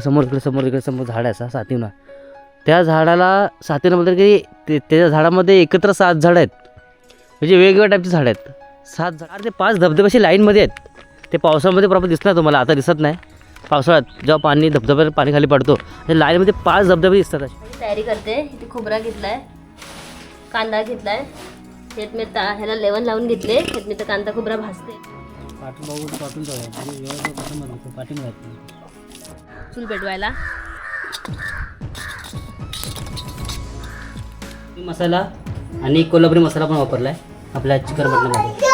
समोर झाड आहे असा सातीवना. त्या झाडाला सातीवनामध्ये की त्याच्या झाडामध्ये एकत्र 7 झाडं आहेत, म्हणजे वेगवेगळ्या टाईपची झाडं आहेत. 7 झाड ते 5 धबधबे असे लाईनमध्ये आहेत. ते पावसामध्ये प्रॉपर दिसणार तुम्हाला, आता दिसत नाही. पावसाळ्यात जेव्हा पाणी धबधब्यावर पाणी खाली पडतो त्या लाईनमध्ये 5 धबधबे दिसतात. अशी तयारी करते. इथे खोबरा घेतलाय, कांदा घेतलाय, त्यात मी ह्याला लेवण लावून घेतले. त्यात मी तर कांदा खोबरा भाजते. चूल पेटवायला मसाला आणि कोल्हापुरी मसाला पण वापरला आहे आपल्या चिकन मटणामध्ये.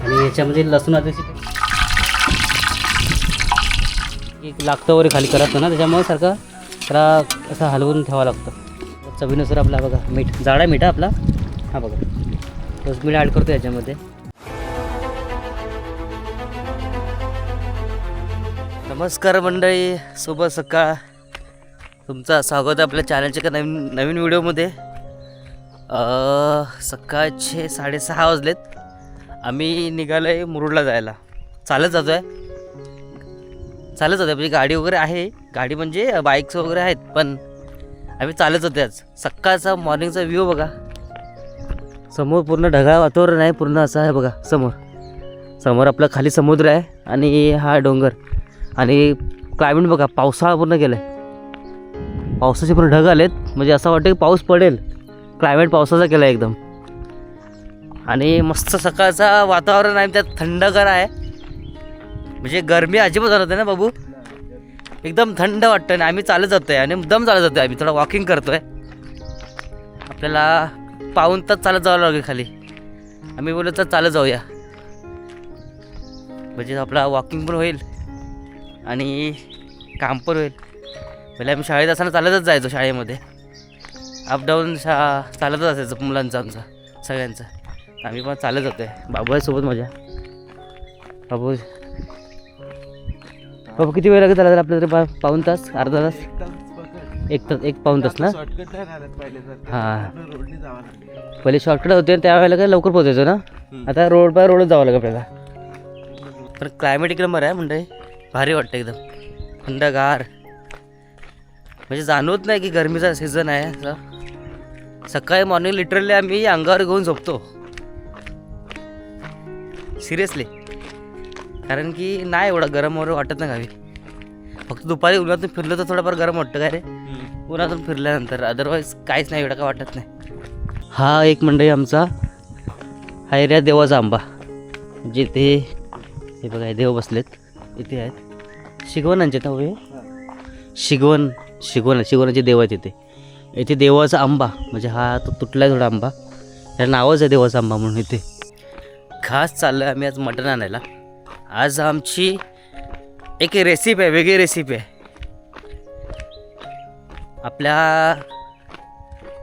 आणि याच्यामध्ये लसूण अद्रकची एक लागतं वगैरे खाली करत ना, त्याच्यामुळे सारखं त्याला असं हलवून ठेवावं लागतं. चवीनुसार आपला बघा मीठ, जाडा मीठ आहे आपला, हा बघा तोच मीठ ॲड करतो याच्यामध्ये. नमस्कार मंडळी, शुभ सकाळ. तुमचं स्वागत आहे आपल्या चॅनलच्या एका नवीन व्हिडिओमध्ये. सकाळचे 6:30 वाजलेत. आम्ही निघालो आहे मुरुडला जायला. चालत जातो आहे म्हणजे गाडी वगैरे आहे, गाडी म्हणजे बाईक्स वगैरे आहेत, पण आम्ही चालत जातो. आज सकाळचा मॉर्निंगचा व्ह्यू बघा. समोर पूर्ण ढगाळ वातावरण आहे, पूर्ण असं आहे बघा. समोर आपला खाली समुद्र आहे आणि हा डोंगर. आणि क्लायमेट बघा, पावसाळा पूर्ण गेला आहे. पावसाचे पूर्ण ढग आलेत, म्हणजे असं वाटतं की पाऊस पडेल. क्लायमेट पावसाचा केला आहे एकदम. आणि मस्त सकाळचा वातावरण आहे, त्यात थंडगार आहे. म्हणजे गरमी अजिबात जाणवत ना बाबू, एकदम थंड वाटतं. आणि आम्ही चालत जातो आहे आणि मुद्दाम चालत जातो आहे. आम्ही थोडा वॉकिंग करतो आहे. आपल्याला पाऊण तास चालत जावं लागेल खाली. आम्ही बोललो तर चालत जाऊया, म्हणजे आपला वॉकिंग पण होईल आणि काम पण होईल. पहिले आम्ही शाळेत असताना चालतच जायचो. शाळेमध्ये अपडाऊन चालतच असायचं मुलांचं, आमचं सगळ्यांचं. आम्ही पण चालत जातो आहे. बाबू आहे सोबत माझ्या. बाबू किती वेळ लागेल चालायला आपल्याला तरी? पाऊण तास, अर्धा तास, एक पाऊण तास ना? हां, पहिले शॉर्टकट होते त्यावेळेला काय लवकर पोहोचायचो ना. आता रोड बाय रोडच जावं लागेल आपल्याला. पण क्लायमेट एकदम बरं आहे म्हणजे भारी वाटतं, एकदम थंडगार. म्हणजे जाणवत नाही की गरमीचा सीझन आहे असं. सकाळी मॉर्निंग लिटरली आम्ही अंगावर घेऊन झोपतो, सिरियसली. कारण की नाही एवढा गरम वगैरे वाटत नाही गावी. फक्त दुपारी उन्हातून फिरलं तर थोडंफार गरम वाटतं काय रे, उन्हातून फिरल्यानंतर. अदरवाईज काहीच नाही, एवढं काय वाटत नाही. हा एक मंडळी आमचा हैऱ्या देवाचा आंबा. जिथे हे बघा देव बसलेत, इथे आहेत शिगवणांचे ना हे. शिगवणाचे देव आहेत इथे. इथे देवाचा आंबा, म्हणजे हा तो तुटला आहे थोडा आंबा, त्याला नावच आहे देवाचा आंबा म्हणून. इथे खास चाललो आहे आम्ही आज मटण आणायला. आज आमची एक रेसिपी आहे, वेगळी रेसिपी आहे.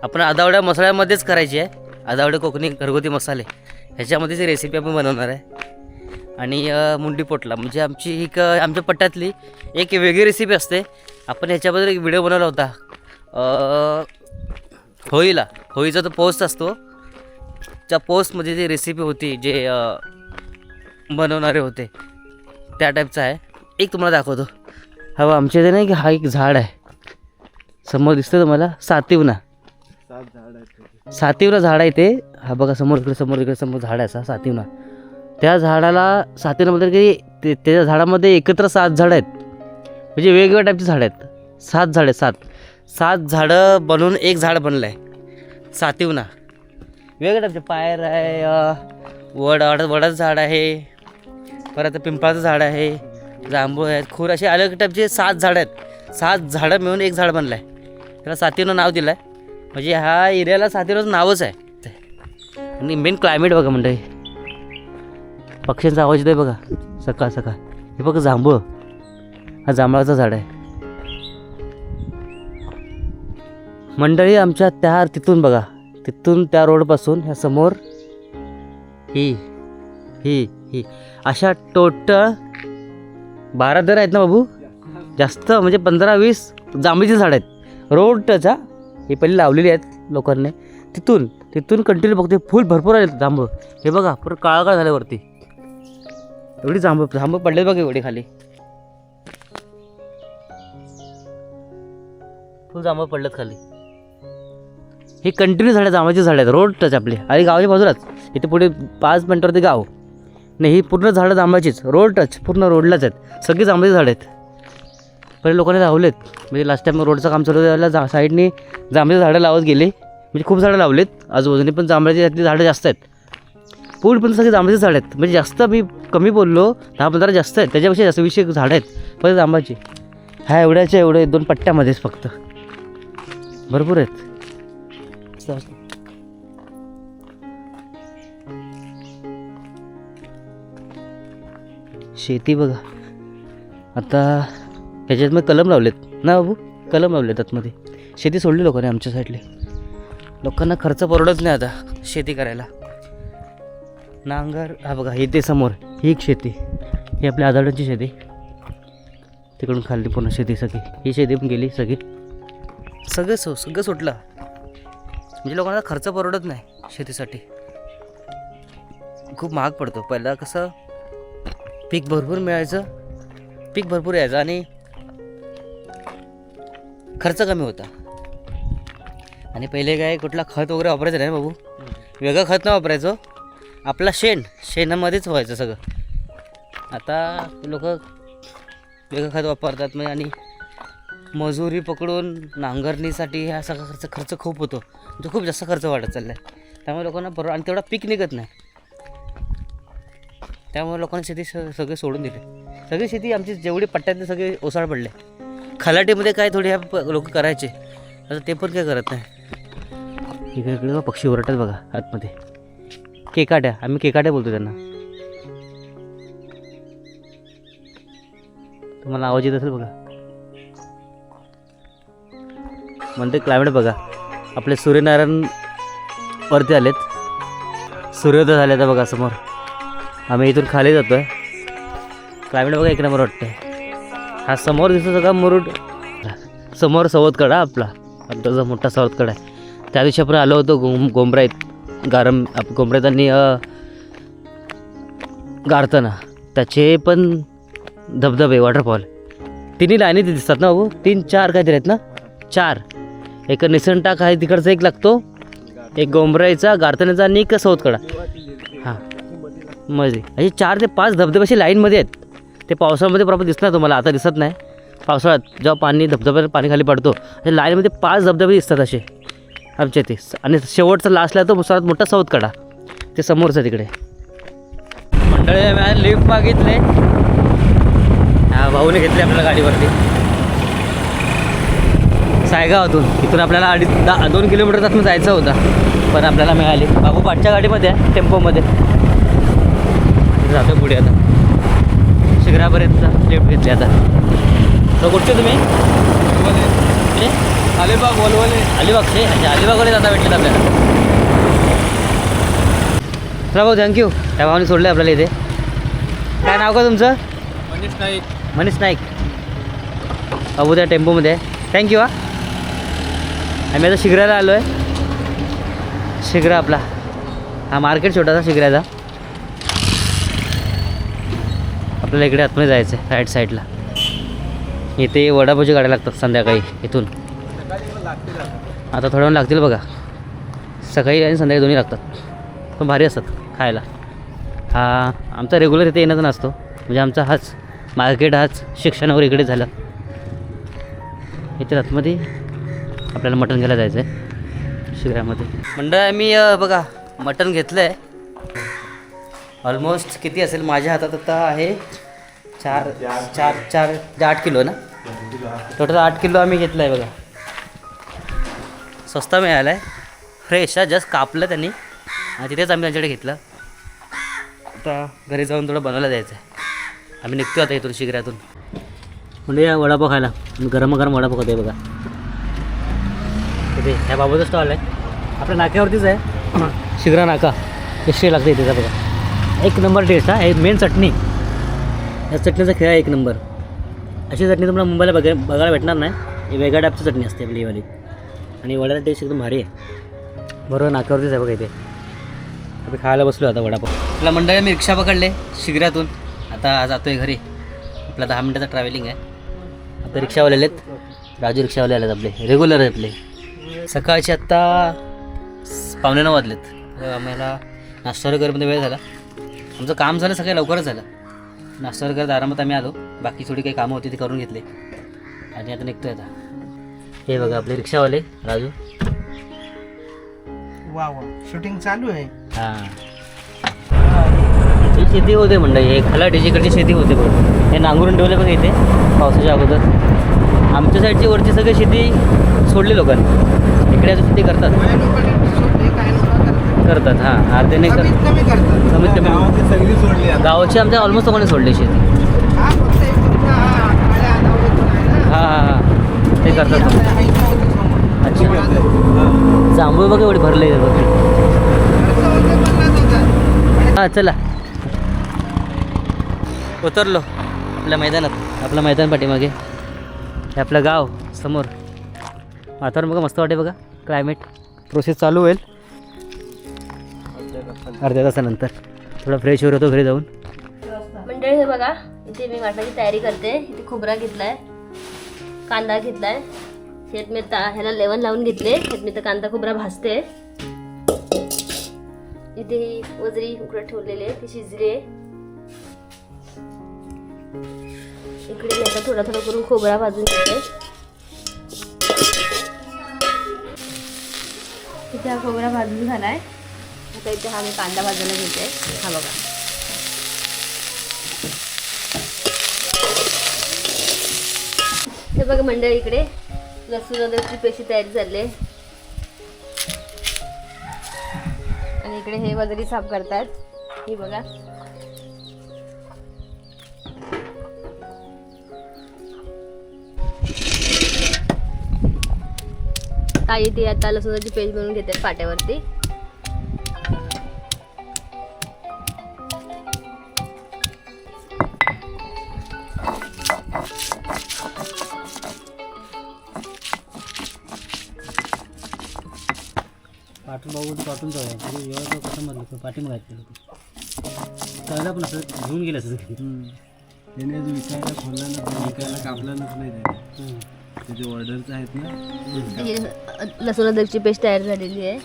आपण आदावड्या मसाल्यामध्येच करायची आहे. आदावडे कोकणी घरगुती मसाले, ह्याच्यामध्येच ही रेसिपी आपण बनवणार आहे. आणि मुंडी पोटला म्हणजे आमच्या पट्ट्यातली एक वेगळी रेसिपी असते. आपण ह्याच्याबद्दल एक व्हिडिओ बनवला होता होळीचा तो पोस्ट असतो, त्या पोस्टमध्ये जी रेसिपी होती जे बनवणारे होते त्या टाईपचं आहे. एक तुम्हाला दाखवतो. हा आमच्या इथे नाही की हा एक झाड आहे समोर दिसतं तुम्हाला, सातीवना झाड आहे ते. हा बघा समोर झाड आहे असा सातीवना. त्या झाडाला सातीवनामध्ये की त्याच्या झाडामध्ये एकत्र 7 झाडं आहेत, म्हणजे वेगवेगळ्या टाईपची झाडं आहेत. 7 झाडं आहेत. 7 झाडं बनवून एक झाड बनलं आहे सातीवना. वेगवेगळ्या टाईपचे पायर आहे, वडाचं झाड आहे, परत पिंपळाचं झाड आहे, जांभूळ आहेत, खूर, असे अलग टाईपचे 7 झाडं आहेत. 7 झाडं मिळून एक झाड बनलं आहे. त्याला सातीवना नाव दिलं आहे, म्हणजे ह्या एरियाला सातीवनाचं नावच आहे. आणि मेन क्लायमेट बघा मंडळी, पक्ष्यांचा आवाज येतो आहे बघा सकाळ. हे बघा जांभूळ, हा जांभळाचं झाड आहे मंडळी. आमच्या तिथून बघा, तिथून त्या रोडपासून ह्या समोर ही अशा टोटल 12 दर आहेत ना बाबू, जास्त म्हणजे 15-20 जांभळीची झाडं आहेत रोड टच. हे पहिले लावलेली आहेत लोकांनी. तिथून कंटिन्यू बघते फुल भरपूर आले जांभूळ. हे बघा पूर्ण काळा झाल्यावरती एवढी जांभूळ पडले बघा एवढी खाली. फुल जांभळ पडलेत खाली. ही कंटिन्यू झाडं, जांभळाची झाडं आहेत, रोड टच आपली आणि गावाच्या बाजूलाच. इथे पुढे 5 मिनिटावरती गाव. नाही, ही पूर्ण झाडं जांभळाचीच, रोड टच, पूर्ण रोडलाच आहेत. सगळी जांभळाची झाडं आहेत. पहिले लोकांनी लावलेत, म्हणजे लास्ट टाईम रोडचं काम चालू त्यावेळेला साईडनी जांभळाची झाडं लावत गेले, म्हणजे खूप झाडं लावलेत आजूबाजूने, पण जांभळाची त्यातली झाडं जास्त आहेत. पूल पण सगळे जांभळाची झाडं आहेत, म्हणजे जास्त मी कमी बोललो, 10-15 जास्त आहेत, त्याच्यापेक्षा जास्त 20 झाडं आहेत पण जांभळाची. ह्या एवढ्याच्या एवढे 2 पट्ट्यामध्येच फक्त भरपूर आहेत. शेती बघा आता, ह्याच्यात कलम लावलेत ना बाबू, कलम लावलेत आतमध्ये. शेती सोडली लोकांनी आमच्या साईडले. लोकांना खर्च परवडत नाही आता शेती करायला. नांगर हा बघा, इथे समोर ही एक शेती, ही आपल्या आदाडांची शेती. तिकडून खाल्ली पूर्ण शेती सगळी, ही शेती पण गेली सगळी. सगळं सुटलं. म्हणजे लोकांना खर्च परवडत नाही शेतीसाठी, खूप महाग पडतो. पहिला कसं पीक भरपूर मिळायचं, पीक भरपूर यायचं आणि खर्च कमी होता. आणि पहिले काय कुठला खत वगैरे वापरायचं नाही बाबू, वेगळं खत नाही वापरायचं, आपला शेणामध्येच व्हायचं सगळं. आता लोक वेगळं खत वापरतात म्हणजे, आणि मजुरी पकडून नांगरणीसाठी ह्या सगळा खर्च खूप होतो, म्हणजे खूप जास्त खर्च वाढत चालला आहे. त्यामुळे लोकांना आणि तेवढा पीक निघत नाही, त्यामुळे लोकांनी शेती सगळे सोडून दिले. सगळी शेती आमची जेवढी पट्ट्यातले सगळे ओसाड पडले. खलाटीमध्ये काय थोडी ह्या लोक करायचे, आता ते पण काय करत नाही. इकडे पक्षी ओरडतात बघा आतमध्ये, केकाट्या, आम्ही केकाट्या बोलतो त्यांना. तुम्हाला आवाज येत असेल बघा. म्हणते क्लायमेट बघा, आपले सूर्यनारायण वरती आलेत, सूर्योदय झाले तर बघा समोर. आम्ही इथून खाली जातोय. क्लायमेट बघा एक नंबर वाटतंय. हा समोर दिसतो सगळा मुरुड, समोर सवतकडा आपला जो मोठा सवतकडा आहे. त्या दिवशी आपण आलो होतो गोमराईत, गोमराईत आणि गारताना, त्याचे पण धबधबे वॉटरफॉल तिन्ही लाईनी दिसतात ना बाबू, 3-4 काहीतरी आहेत ना, 4. एक निसणटाक आहे तिकडचा एक लागतो, एक गोमराईचा, गारताण्याचा आणि एक सवतकडा. हां मध्ये असे 4 ते 5 धबधबे असे लाईनमध्ये आहेत. ते पावसाळ्यामध्ये प्रॉपर दिसणार तुम्हाला, आता दिसत नाही. पावसाळ्यात जेव्हा धबधब्यात पाणी खाली पडतो, असे लाईनमध्ये 5 धबधबे दिसतात असे आमच्या इथे. आणि शेवटचा लास्टला तो सर्वात मोठा सवतकडा, ते समोरचं तिकडे. मंडळी लिफ्ट मागितले, हा भाऊने घेतले आपल्याला गाडीवरती सायगावातून. इथून आपल्याला 2 किलोमीटर आतून जायचं होतं, पण आपल्याला मिळाली. बाबू पाठच्या गाडीमध्ये आहे, टेम्पोमध्ये जातो पुढे. आता शिगरापर्यंत लिफ्ट घेतली. आता तर कुठचे तुम्ही? अलिबाग वलवले. अलिबागचे? अच्छा, अलिबागवले जाता भेटलेत आपल्याला. चला भाऊ, थँक्यू. त्या भावाने सोडलं आपल्याला इथे. काय नाव का तुमचं? मनीष नाईक. मनीष नाईक. बाबू त्या टेम्पोमध्ये आहे. थँक्यू. हा आम्ही आता शिगराला आलो आहे. शिगरा आपला हा मार्केट छोटासा शिगऱ्याचा. आपल्याला इकडे आतमध्ये जायचं आहे राईट साईडला. इथे वडापावची गाड्या लागतात संध्याकाळी इथून. आता थोड्या वेळ लागतील बघा, सकाळी आणि संध्याकाळी दोन्ही लागतात, पण भारी असतात खायला. हा आमचा रेग्युलर इथे येण्याचा नसतो, म्हणजे आमचा हाच मार्केट, हाच शिक्षण वगैरे इकडे झालं. इथे आतमध्ये आपल्याला मटण घ्यायला जायचं आहे शिगऱ्यामध्ये. मंडळ आम्ही बघा मटण घेतलं आहे. ऑलमोस्ट किती असेल माझ्या हातात आता आहे 8 किलो ना, टोटल 8 किलो आम्ही घेतलं आहे बघा. स्वस्त मिळाला आहे, फ्रेश आहे, जस्ट कापलं त्यांनी आणि तिथेच आम्ही त्यांच्याकडे घेतलं. आता घरी जाऊन थोडं बनवायला जायचं आहे. आम्ही निघतो आता इथून शिगऱ्यातून. म्हणजे या वडापाव खायला, गरम वडापाव खातो आहे बघा. तिथे ह्या बाबूचा स्टॉल आहे, आपल्या नाक्यावरतीच आहे, शिगरा नाका. टेस्टी लागते इथे बघा, एक नंबर टेस्ट. हा हे मेन चटणी, या चटणीचा खेळ आहे एक नंबर. अशी चटणी तुम्हाला मुंबईला बघायला भेटणार नाही. ही वेगळ्या टाईपची चटणी असते आपली वाली, आणि वड्याचा टेस्ट एकदम भारी आहे. बरोबर नाक्यावरतीच आहे बघा इथे. आपण खायला बसलो आता वडापाव. आपल्या मंडळी मी रिक्षा पकडले शिगऱ्यातून. आता जातो आहे घरी. आपला 10 मिनटाचा ट्रॅव्हलिंग आहे. आता रिक्षावाले आहेत, राजू रिक्षावाले आलेत आपले, रेग्युलर आहे आपले. सकाळचे आत्ता 8:45 वाजलेत. आम्हाला नाश्ता वगैरे करण्यामध्ये वेळ झाला. आमचं काम झालं, सकाळी लवकरच झालं. नाश्ता वगैरे करत आरामात आम्ही आलो. बाकी थोडी काही कामं होती ती करून घेतले आणि आता निघतोय. आता हे बघा आपले रिक्षावाले राजू. वा वा, शूटिंग चालू आहे. हां, ही शेती होते मंडळी, हे खलाट इकडची शेती होते बघ. हे नांगरून ठेवले बघा इथे पावसाच्या अगोदर. आमच्या साईडची वरची सगळी शेती सोडली लोकांनी, इकडे अजून शेती करतात. काही लोकांनी सोडले, काही लोक करतात हां, अर्धे नाही कमीत कमी करतात. कमीत कमी सगळी सोडली आता. गावाची आमच्या ऑलमोस्ट लोकांनी सोडली शेती. हा फक्त एक तुमचा हा काळ्या आधावर आहे ना. हां हां हां, ते करतात. आपल्या आईच्या होती समोर. अच्छा, जांभूळ बघा एवढी भरले बघ. खर्च होते 50,000. हां चला, उतरलो आपल्या मैदानात. आपलं मैदान पाठीमागे, हे आपलं गाव समोर. वातावरण बघा मस्त वाटे बघा. क्लायमेट प्रोसेस चालू होईल अर्ध्या तासानंतर. थोडा फ्रेश वगैरे होतो घरी जाऊन. मंडळी हे बघा, इथे मी वाटण्याची तयारी करते. इथे खोबरा घेतलाय, कांदा घेतलाय. ह्यात मी ह्याला लेवण लावून घेतले. ह्यात मी तर कांदा खोबरा भाजते. इथे ही वजरी उकडत ठेवलेली आहे, ती शिजली आहे. इकडे मी आता थोडा थोडा करून खोबरा भाजून घेते. इथे हा खोबरा भाजून झालाय. आता इथे हा मी कांदा भाजायला घेते. हा बघा, हे बघा मंडळी, इकडे लसूण अद्रकची पेस्ट तयारी झाली आहे. आणि इकडे हे वजरी साफ करतात. ही बघा, ताई ती आता लसूणाची पेस्ट बनवून घेते पाट्यावरती. पाठून बघू पाठून जाऊया एवढं कसं म्हटलं पाठीमाग घातलं त्याला पण असं घेऊन गेलं असं. त्याने जो विकायला खोलला ना, विकायला कापलाच नाही त्याने. त्याचे ऑर्डर्स आहेत ना. ही लसूण अद्रकची पेस्ट तयार झालेली आहे.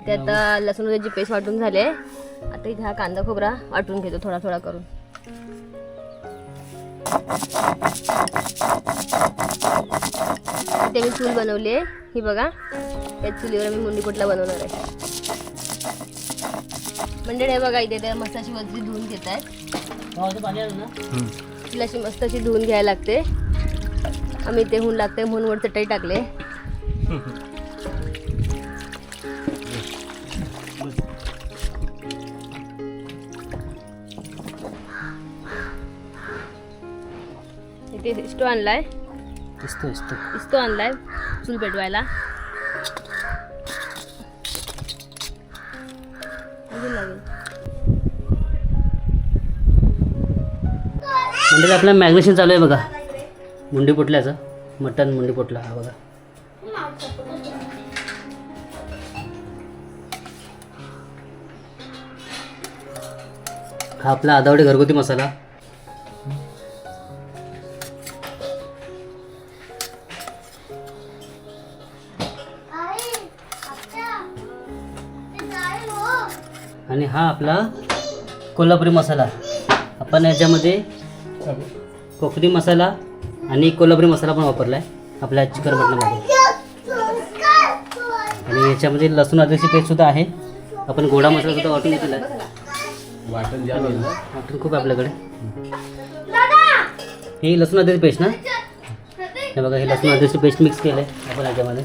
ते आता लसूण अद्रकची पेस्ट वाटून झाले. आता इथे हा कांदा खोबरा वाटून घेतो थोडा थोडा करून. इथे मी चूल बनवली आहे, ही बघा. या चुलीवर मी मुंडी पोटला बनवणार आहे. म्हणजे हे बघा, इथे त्या मस्ताची वजरी धुवून घेत आहेत. पाणी आलं ना. तिला अशी मस्त अशी धुवून घ्यायला लागते. आम्ही ते होऊन लागते म्हणून वर चटई टाकले. इथे स्टो आणलाय, स्टो आणलाय चूल पेटवायला. अजून लागेल. म्हणजे आपलं मॅग्नेशन चालू आहे बघा, मुंडी पोटल्याचं. मटन मुंडी पोटला हा बघा. हा आपला आदावडी घरगुती मसाला. आणि हा आपला कोल्हापुरी मसाला. आपण याच्यामध्ये कोकणी मसाला आणि कोल्हापुरी मसाला पण वापरला आहे आपल्या चिकन मटणामध्ये. आणि याच्यामध्ये लसूण अद्रकची पेस्टसुद्धा आहे. आपण गोडा मसालासुद्धा वाटून घेतलेला आहे. वाटून खूप आपल्याकडे. ही लसूण अद्रकची पेस्ट ना, हे बघा. हे लसूण अद्रकची पेस्ट मिक्स केलं आहे आपण याच्यामध्ये.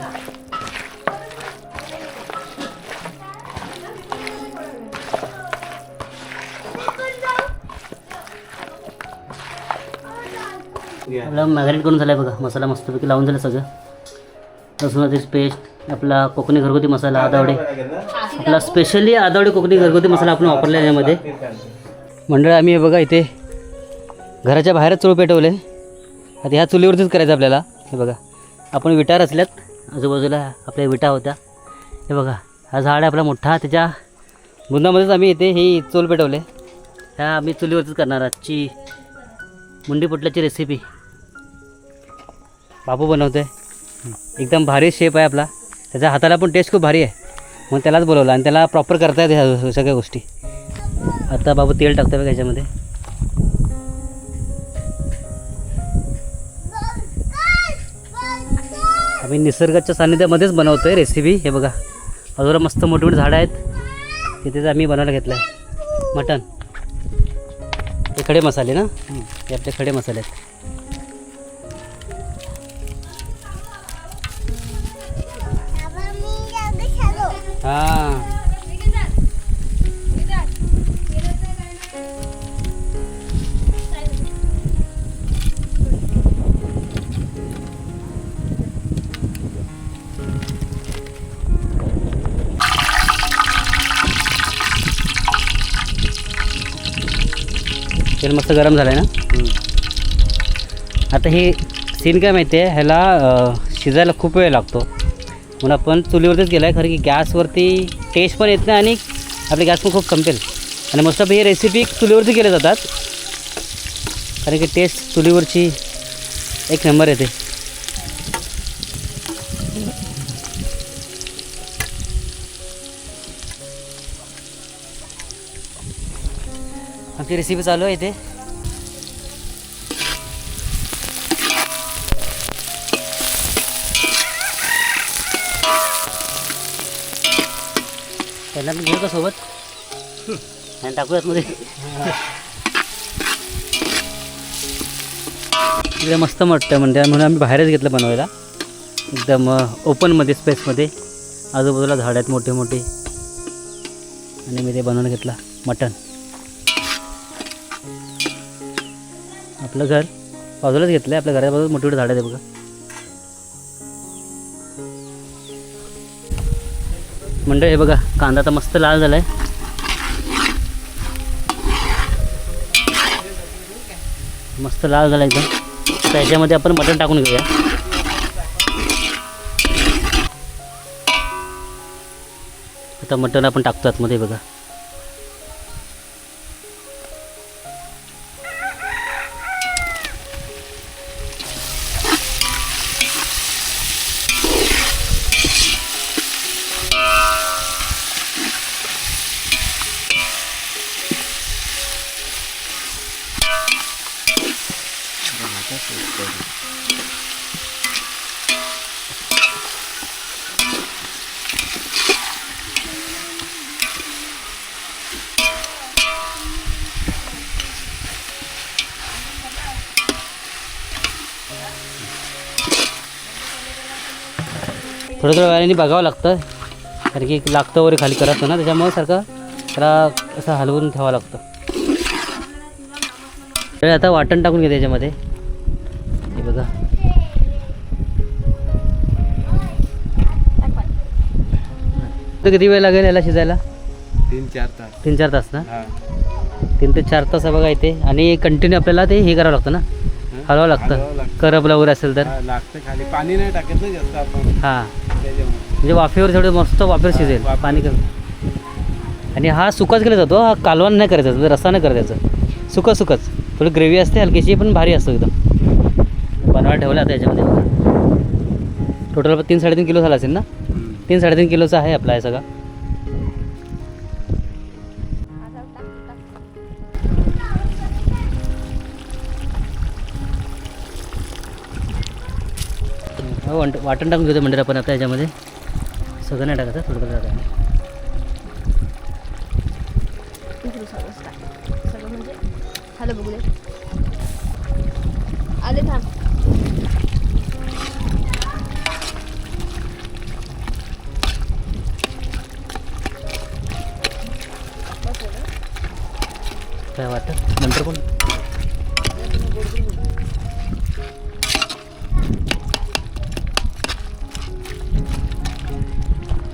आपला मॅरिनेट करून झालं आहे बघा. मसाला मस्तपैकी लावून झालं सगळं. लसूण अद्रकची पेस्ट, आपला कोकणी घरगुती मसाला आदावडे, आपला स्पेशली आदावडे कोकणी घरगुती मसाला आपण वापरला याच्यामध्ये. मंडळ आम्ही हे बघा इथे घराच्या बाहेरच चूल पेटवले. आता ह्या चुलीवरतीच करायचं आपल्याला. हे बघा, आपण विटा रचल्यात, आजूबाजूला आपल्या विटा होत्या. हे बघा, हा झाड आहे आपला मोठा, त्याच्या बुंदामध्येच आम्ही इथे ही चूल पेटवले. ह्या आम्ही चुलीवरतीच करणार आजची मुंडी पुटल्याची रेसिपी. बापू बनवतोय. एकदम भारी शेप आहे आपला. त्याच्या हाताला पण टेस्ट खूप भारी आहे. मग त्यालाच बोलवलं आणि त्याला प्रॉपर करता येते ह्या सगळ्या गोष्टी. आता बाबू तेल टाकतोय बघा ह्याच्यामध्ये. आम्ही निसर्गाच्या सानिध्यामध्येच बनवतोय रेसिपी. हे बघा बाजूला मस्त मोठे मोठे झाडं आहेत. तिथेच आम्ही बनवायला घेतलं आहे मटण. हे खडे मसाले ना, हे आपले खडे मसाले आहेत. हां तेल मस्त गरम झालं आहे ना. आता हे सीन काय माहिती आहे, ह्याला शिजायला खूप वेळ लागतो. म्हणून आपण चुलीवरतीच गेला आहे. खरं की गॅसवरती टेस्ट पण येत नाही आणि आपली गॅस पण खूप संपेल. आणि मस्त ही रेसिपी चुलीवरती केल्या जातात कारण की टेस्ट चुलीवरची एक नंबर येते. आमची रेसिपी चालू आहे इथे. त्यांना मी घेऊ का सोबत आणि टाकूयात मध्ये. इकडे मस्त वाटतं म्हणून आम्ही बाहेरच घेतलं बनवायला. एकदम ओपनमध्ये स्पेसमध्ये. आजूबाजूला झाड आहेत मोठे मोठे आणि मी ते बनवून घेतला मटण. आपलं घर बाजूलाच घेतलं आहे. आपल्या घराच्या बाजूला मोठे मोठे झाड आहेत बघा. मंडळ हे बघा कांदा तर मस्त लाल झाला आहे. मस्त लाल झाला एकदम. तर ह्याच्यामध्ये आपण मटण टाकून घेऊया. आता मटण आपण टाकतो आतमध्ये बघा. थोड्या थोड्या वेळाने बघावं लागतं कारण की लागतं वगैरे खाली करायचं ना, त्याच्यामुळे सारखं त्याला असं हलवून ठेवावं लागतं. तर आता वाटण टाकून घेते त्याच्यामध्ये. हे बघा तर किती वेळ लागेल याला शिजायला? 3-4 तास. 3-4 तास ना. हां 3 ते 4 तास बघा इथे. आणि कंटिन्यू आपल्याला ते हे करावं लागतं ना, हलवावं लागतं. करपला वगैरे असेल तर लागतं. खाली पाणी नाही टाकायचं जास्त आपण. हां त्याच्यामुळे म्हणजे वाफेवर थोडं मस्त वाफेवर शिजेल. पाणी कमी. आणि हा सुकाच केला जातो. हा कालवण नाही करायचा, म्हणजे रस्सा नाही करायचा. सुकंच थोडी ग्रेव्ही असते हलकीची पण भारी असतो एकदम. बनवायला ठेवला आता याच्यामध्ये बघा. टोटल 3-3.5 किलो झाला असेल ना. 3-3.5 किलोचा आहे आपला हे सगळा. वाटण टाकून घेतो म्हणजे आपण आता याच्यामध्ये. सगळं नाही टाकायचं, थोडं टाकायचं. सगळं म्हणजे हॅलो बघूया आले थांब. काय वाटतं नंतर कोण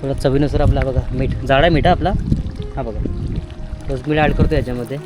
थोडं चवीनुसार आपला बघा मीठ. जाडा मीठ आपला. हा बघा तोच मीठ ॲड करतो याच्यामध्ये.